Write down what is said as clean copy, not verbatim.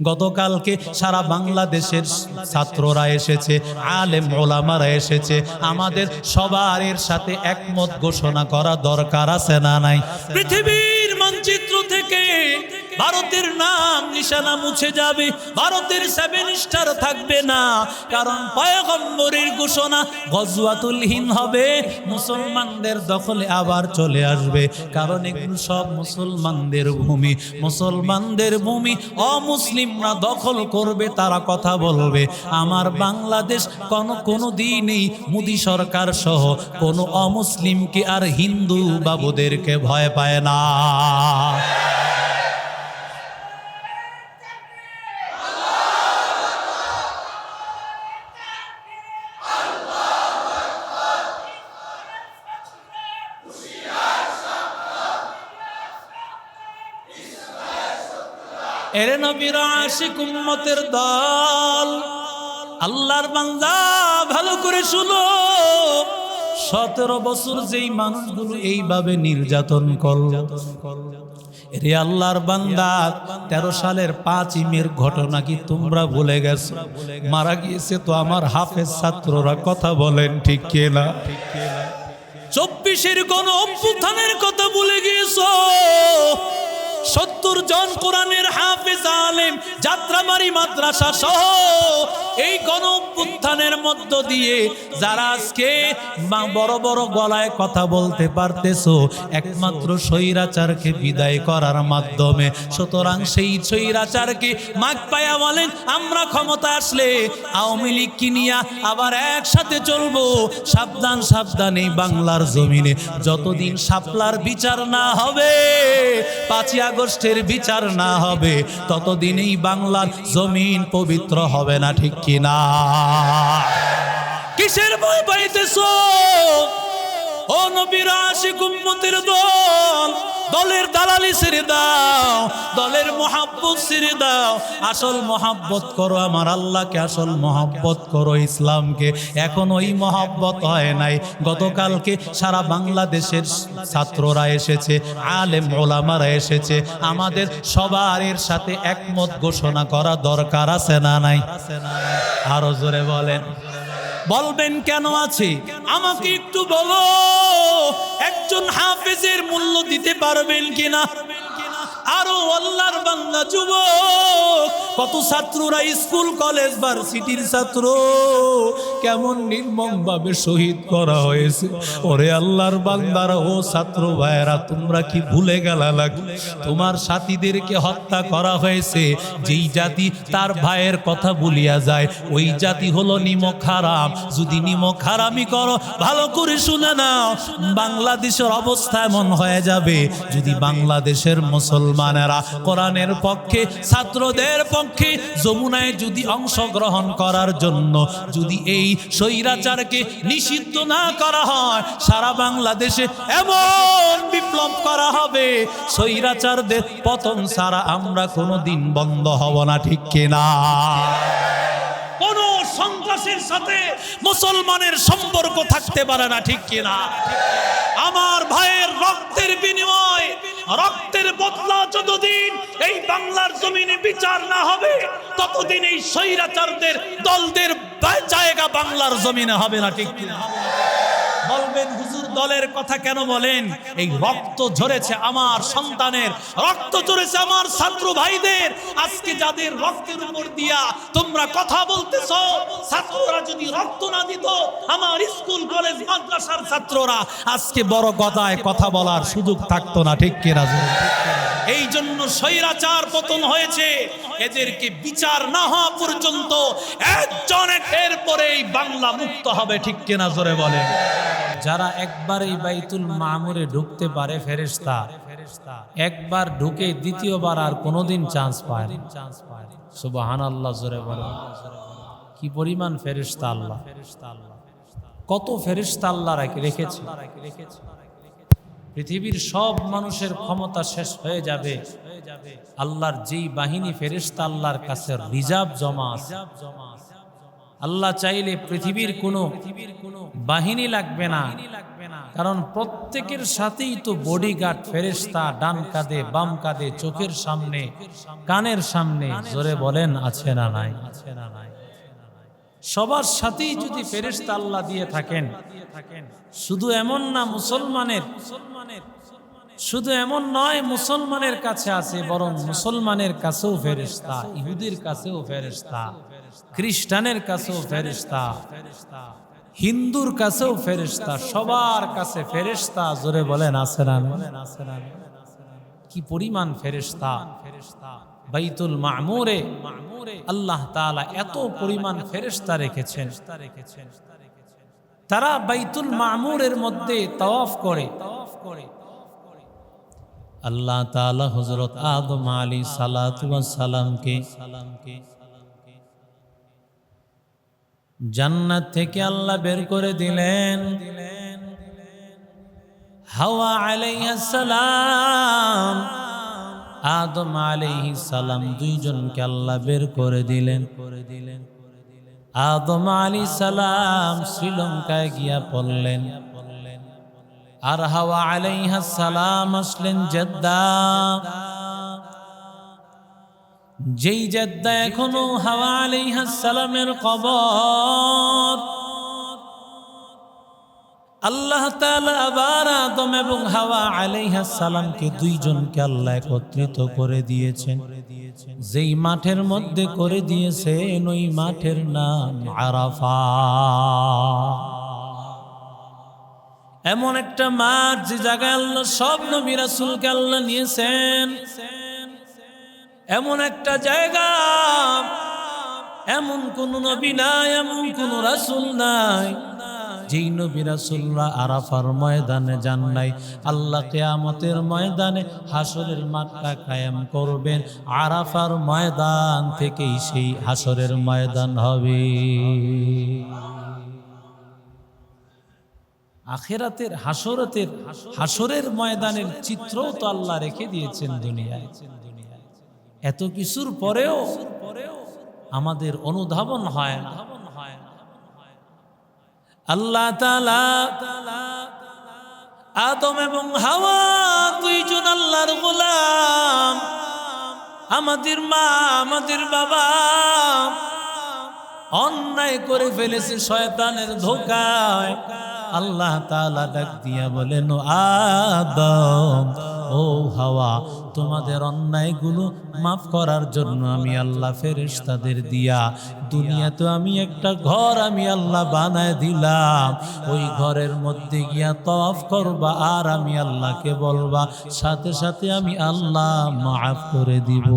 গতকালকে সারা বাংলাদেশের ছাত্ররা এসেছে, আলেম ওলামারা এসেছে, আমাদের সবার এর সাথে একমত ঘোষণা করা দরকার আছে না নাই? পৃথিবীর মানচিত্র থেকে ভারতের নাম নিশানা মুছে যাবে, ভারতের 7 স্টার থাকবে না, কারণ পয়গম্বরের ঘোষণা গজওয়াতুল হিন্দ হবে, মুসলমানদের দখলে আবার চলে আসবে, কারণ এগুলো সব মুসলমানদের ভূমি, মুসলমানদের ভূমি অমুসলিমরা দখল করবে, তারা কথা বলবে। আমার বাংলাদেশ কোনো দিনই মোদি সরকার সহ কোনো অমুসলিমকে আর হিন্দু বাবুদেরকে ভয় পায় না। এরে নবীর আশিক উম্মতের দল, আল্লাহর বান্দা ভালো করে শুনো, 17 বছর যেই মানুষগুলো এইভাবে নির্যাতন করলো, এরে আল্লাহর বান্দা 13 সালের 5 মের ঘটনা কি তোমরা ভুলে গেছো? মারা গিয়েছে তো আমার হাফেজ ছাত্ররা, কথা বলেন ঠিক কিনা? 24-এর গণ অভ্যুত্থানের কথা ভুলে গিয়েছো? 70 জন কোরআনের হাফেজ আলেম যাত্রাবাড়ি মাদ্রাসা সহ এই গণ অভ্যুত্থানের মধ্য দিয়ে যারা আজকে বড় বড় গলায় কথা বলতে পারতেছো, একমাত্র স্বৈরাচারকে বিদায় করার মাধ্যমে। সুতরাং সেই স্বৈরাচারকে মাগ পায়া বলেন, আমরা ক্ষমতা আসলে আওয়ামী লীগ কিনিয়া আবার একসাথে চলবো। সাবধান সাবধান, এই বাংলার জমিনে যতদিন শাপলার বিচার না হবে, 5ই আগস্টের বিচার না হবে, ততদিন এই বাংলার জমিন পবিত্র হবে না, ঠিক কিনা? কিসের ভয় পাইতেছো ও নবীর আশিক উম্মতের দল? দলের দালালি ছেড়ে দাও, দলের মহাব্বত ছেড়ে দাও, আসল মহাব্বত করো আমার আল্লাহকে, আসল মহাব্বত করো ইসলামকে। এখন ওই মহাব্বত হয় নাই। গতকালকে সারা বাংলাদেশের ছাত্ররা এসেছে, আলেম ওলামারা এসেছে, আমাদের সবার এর সাথে একমত ঘোষণা করা দরকার আছে না নাই? আরো জোরে বলেন। বলবেন কেন আছে? আমাকে একটু বলো, একজন হাফেজের মূল্য দিতে পারবেন কিনা? আরো আল্লাহর বান্দা যুবক, কত ছাত্ররা স্কুল কলেজ ভার্সিটির ছাত্র কেমন নির্মমভাবে শহীদ করা হয়েছে। ওরে আল্লাহর বান্দারা, ও ছাত্র ভাইয়েরা, তোমরা কি ভুলে গেলা নাকি? তোমার সাথীদেরকে হত্যা করা হয়েছে। যেই জাতি তার ভাইয়ের কথা ভুলিয়া যায়, ওই জাতি হলো নিমক হারাম। যদি নিমক হারামি করো, ভালো করে শুনে নাও, বাংলাদেশের অবস্থা এমন হয়ে যাবে, যদি বাংলাদেশের মুসলমানেরা কোরআনের পক্ষে, ছাত্রদের পক্ষে যমুনায় যদি অংশগ্রহণ করার জন্য যদি এই স্বৈরাচারকে নিষিদ্ধ না করা হয়, সারা বাংলাদেশে এমন বিপ্লব করা হবে, স্বৈরাচারদের পতন ছাড়া আমরা কোনোদিন বন্ধ হব না, ঠিক কিনা? কোন সন্ত্রাসের সাথে মুসলমানের সম্পর্ক থাকতে পারে না, ঠিক কিনা? আমার ভাইয়ের রক্তের বিনিময়, রক্তের বদলা যতদিন এই বাংলার জমিনে বিচার না হবে, ততদিন এই স্বৈরাচারদের দলদের জায়গা বাংলার জমিনে হবে না, ঠিক কিনা? বলবেন হুজুর দলের কথা কেন বলেন? এই রক্ত ঝরেছে আমার সন্তানের, রক্ত ঝরেছে আমার ছাত্র ভাইদের। আজকে যাদের রক্তের উপর দিয়া তোমরা কথা বলতেছো, ছাত্ররা যদি রক্ত না দিত, আমার স্কুল কলেজ মাদ্রাসার ছাত্ররা আজকে বড় কথায় কথা বলার সুযোগ থাকতো না, ঠিক কিনা? এই জন্য স্বৈরাচার পতন হয়েছে। এদেরকে বিচার না হওয়া পর্যন্ত একজন একের পরে এই বাংলা মুক্ত হবে, ঠিক কিনা? জোরে বলে। যারা একবার এই বাইতুল মামুরে ঢুকতে পারে ফেরেশতা, একবার ঢুকে দ্বিতীয়বার আর কোনোদিন চান্স পায় না। সুবহানাল্লাহ, জোরে বলে। কি পরিমাণ ফেরেশতা আল্লাহ, কত ফেরেশতা আল্লাহ রেখেছে। পৃথিবীর সব মানুষের ক্ষমতা শেষ হয়ে যাবে, আল্লাহর যেই বাহিনী ফেরেশতা আল্লাহর কাছে রিজার্ভ জমা আছে। আল্লাহ চাইলে পৃথিবীর কোনো বাহিনী লাগবে না, কারণ প্রত্যেকের সাথেই তো বডিগার্ড ফেরেশতা, ডান কাঁধে বাম কাঁধে, চোখের সামনে কানের সামনে, জোরে বলেন আছে না নাই? সবার সাথেই যদি ফেরেশতা আল্লাহ দিয়ে থাকেন, শুধু এমন না শুধু এমন নয় মুসলমানের কাছে আছে, বরং মুসলমানের কাছেও ফেরেশতা, ইহুদির কাছেও ফেরেশতা, খ্রিস্টানের কাছেও ফেরেশতা, হিন্দুর কাছেও ফেরেশতা, সবার কাছে ফেরেশতা, জোরে বলেন আছে না? কি পরিমাণ ফেরেশতা! বাইতুল মামুরে আল্লাহ তাআলা এত পরিমাণ ফেরেশতা রেখেছেন। তারা বাইতুল মামুরের মধ্যে তাওয়াফ করে। আল্লাহ তাআলা হযরত আদম আলাইহিস সালাতু ওয়াস সালামকে জান্নাত থেকে আল্লাহ বের করে দিলেন। হাওয়া আলাইহিস সালাম, আদম আলাইহিস সালাম দুইজনকে আল্লাহ বের করে দিলেন। আদম আলাইহিস সালাম শ্রীলঙ্কায় গিয়া পড়লেন, আর হাওয়া আলাইহিস সালাম আসলেন জেদ্দা। যেই জেদ্দা এখনো হাওয়া আলাইহিস সালামের কবর, আল্লাহ তাআলা আবার আদম এবং হাওয়া আলাইহিস সালামকে দুইজনকে আল্লাহ একত্রিত করে দিয়েছেন। যেই মাঠের মধ্যে করে দিয়েছেন ওই মাঠের নাম আরাফাত। এমন একটা মাঠ যে জায়গায় আল্লাহ সব নবী রাসূলকে আল্লাহ নিয়েছেন। এমন একটা জায়গা, এমন কোন নবী নাই, এমন কোন রাসূল নাই যেই নবী রাসূলরা আরাফার ময়দানে যান নাই। আল্লাহ কিয়ামতের ময়দানে হাসরের মাঠটা কায়েম করবেন, আরাফার ময়দান থেকেই সেই হাসরের ময়দান হবে। আখিরাতের হাসরের ময়দানের চিত্রও তো আল্লাহ রেখে দিয়েছেন দুনিয়ায়। এত কিছুর পরেও আমাদের অনুধাবন হয় না। আল্লাহ তাআলা আদম এবং হাওয়া দুইজন আল্লাহর গোলাম, আমাদের মা আমাদের বাবা অন্যায় করে ফেলেছে শয়তানের ধোঁকায়। আল্লাহ তাআলা ডাক দিয়া বলেন, আদম ও হাওয়া, তোমাদের অন্যায়গুলো মাফ করার জন্য আমি আল্লাহ ফেরেশতাদের দিয়া দুনিয়াতে আমি একটা ঘর আমি আল্লাহ বানায় দিলাম। ওই ঘরের মধ্যে গিয়া তাওয়াফ করবা, আর আমি আল্লাহকে বলবা, সাথে সাথে আমি আল্লাহ মাফ করে দিব।